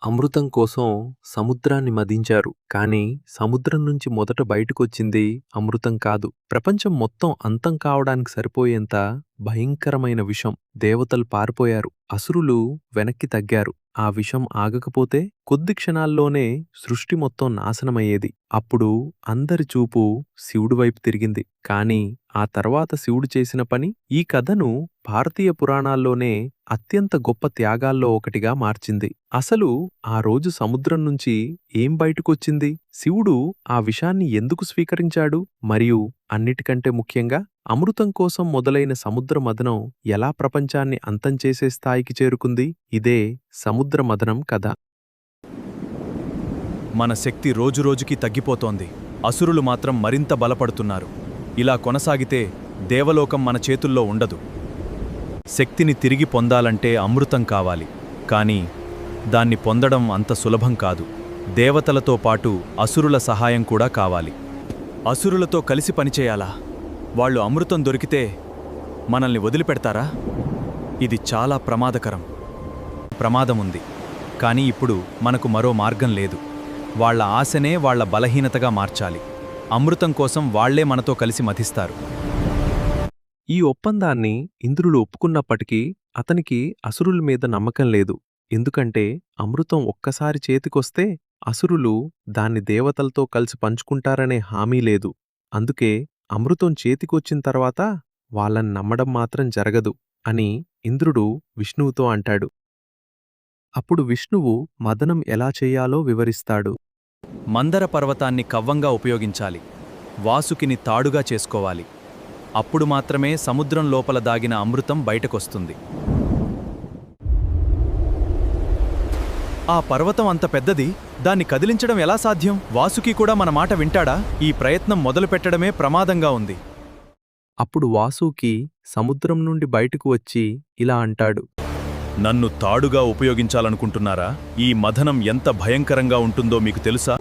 అమృతం కోసం సముద్రాన్ని మదించారు. కానీ సముద్రం నుంచి మొదట బయటకొచ్చింది అమృతం కాదు. ప్రపంచం మొత్తం అంతం కావడానికి సరిపోయేంత భయంకరమైన విషం. దేవతలు పారిపోయారు. అసురులు వెనక్కి తగ్గారు. ఆ విషం ఆగకపోతే కొద్ది క్షణాల్లోనే సృష్టి మొత్తం నాశనమయ్యేది. అప్పుడు అందరి చూపు శివుడి వైపు తిరిగింది. కాని ఆ తర్వాత శివుడు చేసిన పని ఈ కథను భారతీయ పురాణాల్లోనే అత్యంత గొప్ప త్యాగాల్లో ఒకటిగా మార్చింది. అసలు ఆ రోజు సముద్రం నుంచి ఏం బయటకొచ్చింది? శివుడు ఆ విషాన్ని ఎందుకు స్వీకరించాడు? మరియు అన్నిటికంటే ముఖ్యంగా అమృతం కోసం మొదలైన సముద్ర మథనం ఎలా ప్రపంచాన్ని అంతం చేసే స్థాయికి చేరుకుంది? ఇదే సముద్ర మథనం కథ. మన శక్తి రోజురోజుకీ తగ్గిపోతోంది. అసురులు మాత్రం మరింత బలపడుతున్నారు. ఇలా కొనసాగితే దేవలోకం మన చేతుల్లో ఉండదు. శక్తిని తిరిగి పొందాలంటే అమృతం కావాలి. కానీ దాన్ని పొందడం అంత సులభం కాదు. దేవతలతో పాటు అసురుల సహాయం కూడా కావాలి. అసురులతో కలిసి పనిచేయాలా? వాళ్ళు అమృతం దొరికితే మనల్ని వదిలిపెడతారా? ఇది చాలా ప్రమాదముంది. కానీ ఇప్పుడు మనకు మరో మార్గం లేదు. వాళ్ల ఆశనే వాళ్ల బలహీనతగా మార్చాలి. అమృతం కోసం వాళ్లే మనతో కలిసి మథిస్తారు. ఈ ఒప్పందాన్ని ఇంద్రుడు ఒప్పుకున్నప్పటికీ అతనికి అసురుల మీద నమ్మకం లేదు. ఎందుకంటే అమృతం ఒక్కసారి చేతికొస్తే అసురులు దాన్ని దేవతలతో కలిసి పంచుకుంటారనే హామీ లేదు. అందుకే అమృతం చేతికొచ్చిన తర్వాత వాళ్ళని నమ్మడం మాత్రం జరగదు అని ఇంద్రుడు విష్ణువుతో అంటాడు. అప్పుడు విష్ణువు మదనం ఎలా చెయ్యాలో వివరిస్తాడు. మందర పర్వతాన్ని కవ్వంగా ఉపయోగించాలి. వాసుకిని తాడుగా చేసుకోవాలి. అప్పుడు మాత్రమే సముద్రం లోపల దాగిన అమృతం బయటకొస్తుంది. ఆ పర్వతం అంత పెద్దది, దాన్ని కదిలించడం ఎలా సాధ్యం? వాసుకి కూడా మన మాట వింటాడా? ఈ ప్రయత్నం మొదలుపెట్టడమే ప్రమాదంగా ఉంది. అప్పుడు వాసుకి సముద్రం నుండి బయటకు వచ్చి ఇలా అంటాడు. నన్ను తాడుగా ఉపయోగించాలనుకుంటున్నారా? ఈ మథనం ఎంత భయంకరంగా ఉంటుందో మీకు తెలుసా?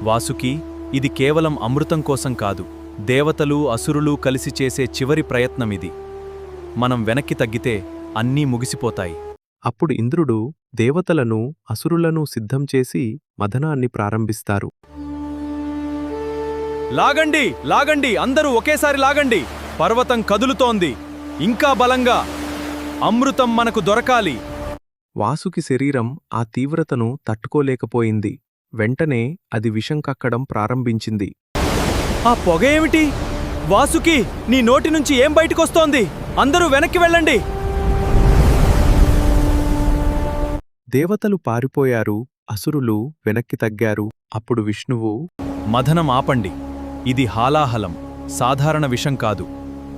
వాసుకి, ఇది కేవలం అమృతం కోసం కాదు. దేవతలు అసురులు కలిసి చేసే చివరి ప్రయత్నమిది. మనం వెనక్కి తగ్గితే అన్నీ ముగిసిపోతాయి. అప్పుడు ఇంద్రుడు దేవతలను అసురులను సిద్ధం చేసి మథనాన్ని ప్రారంభిస్తారు. లాగండి, లాగండి, అందరూ ఒకేసారి లాగండి. పర్వతం కదులుతోంది, ఇంకా బలంగా. అమృతం మనకు దొరకాలి. వాసుకి శరీరం ఆ తీవ్రతను తట్టుకోలేకపోయింది. వెంటనే అది విషం కక్కడం ప్రారంభించింది. ఆ పొగ ఏమిటి? వాసుకి, నీ నోటి నుంచి ఏం బయటకొస్తోంది? అందరూ వెనక్కి వెళ్ళండి. దేవతలు పారిపోయారు. అసురులు వెనక్కి తగ్గారు. అప్పుడు విష్ణువు, మథనం ఆపండి. ఇది హాలాహలం, సాధారణ విషం కాదు.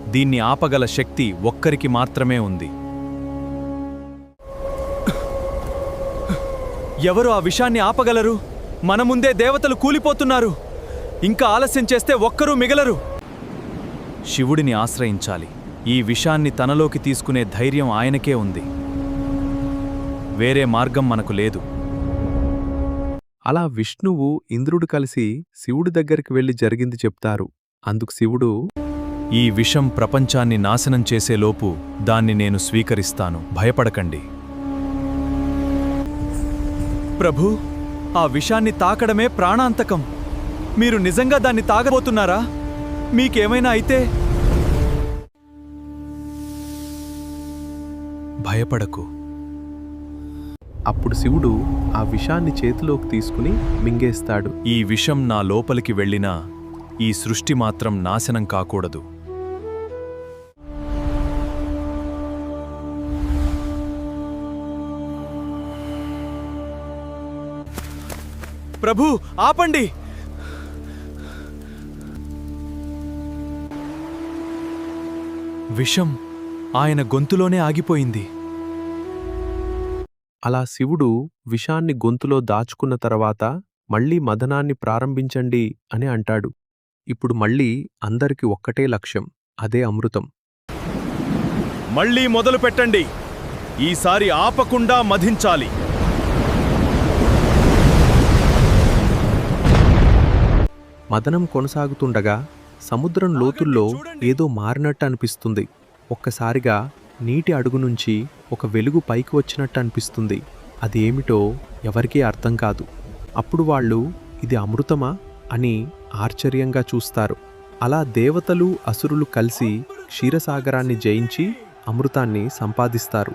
దీన్ని ఆపగల శక్తి ఒక్కరికి మాత్రమే ఉంది. ఎవరు ఆ విషాన్ని ఆపగలరు? మన ముందే దేవతలు కూలిపోతున్నారు. ఇంకా ఆలస్యం చేస్తే ఒక్కరూ మిగలరు. శివుడిని ఆశ్రయించాలి. ఈ విషాన్ని తనలోకి తీసుకునే ధైర్యం ఆయనకే ఉంది. వేరే మార్గం మనకు లేదు. అలా విష్ణువు ఇంద్రుడు కలిసి శివుడి దగ్గరికి వెళ్లి జరిగింది చెప్తారు. అందుకు శివుడు, ఈ విషం ప్రపంచాన్ని నాశనం చేసేలోపు దాన్ని నేను స్వీకరిస్తాను. భయపడకండి. ప్రభూ, ఆ విషాన్ని తాకడమే ప్రాణాంతకం. మీరు నిజంగా దాన్ని తాగబోతున్నారా? మీకేమైనా అయితే? భయపడకు. అప్పుడు శివుడు ఆ విషాన్ని చేతిలోకి తీసుకుని మింగేస్తాడు. ఈ విషం నా లోపలికి వెళ్ళినా ఈ సృష్టి మాత్రం నాశనం కాకూడదు. ప్రభూ, ఆపండి. విషం ఆయన గొంతులోనే ఆగిపోయింది. అలా శివుడు విషాన్ని గొంతులో దాచుకున్న తర్వాత మళ్లీ మథనాన్ని ప్రారంభించండి అని అంటాడు. ఇప్పుడు మళ్లీ అందరికి ఒక్కటే లక్ష్యం, అదే అమృతం. మళ్లీ మొదలు పెట్టండి. ఈసారి ఆపకుండా మథించాలి. మథనం కొనసాగుతుండగా సముద్రం లోతుల్లో ఏదో మారినట్టు అనిపిస్తుంది. ఒక్కసారిగా నీటి అడుగు నుంచి ఒక వెలుగు పైకి వచ్చినట్టు అనిపిస్తుంది. అది ఏమిటో ఎవరికీ అర్థం కాదు. అప్పుడు వాళ్ళు ఇది అమృతమా అని ఆశ్చర్యంగా చూస్తారు. అలా దేవతలు అసురులు కలిసి క్షీరసాగరాన్ని జయించి అమృతాన్ని సంపాదిస్తారు.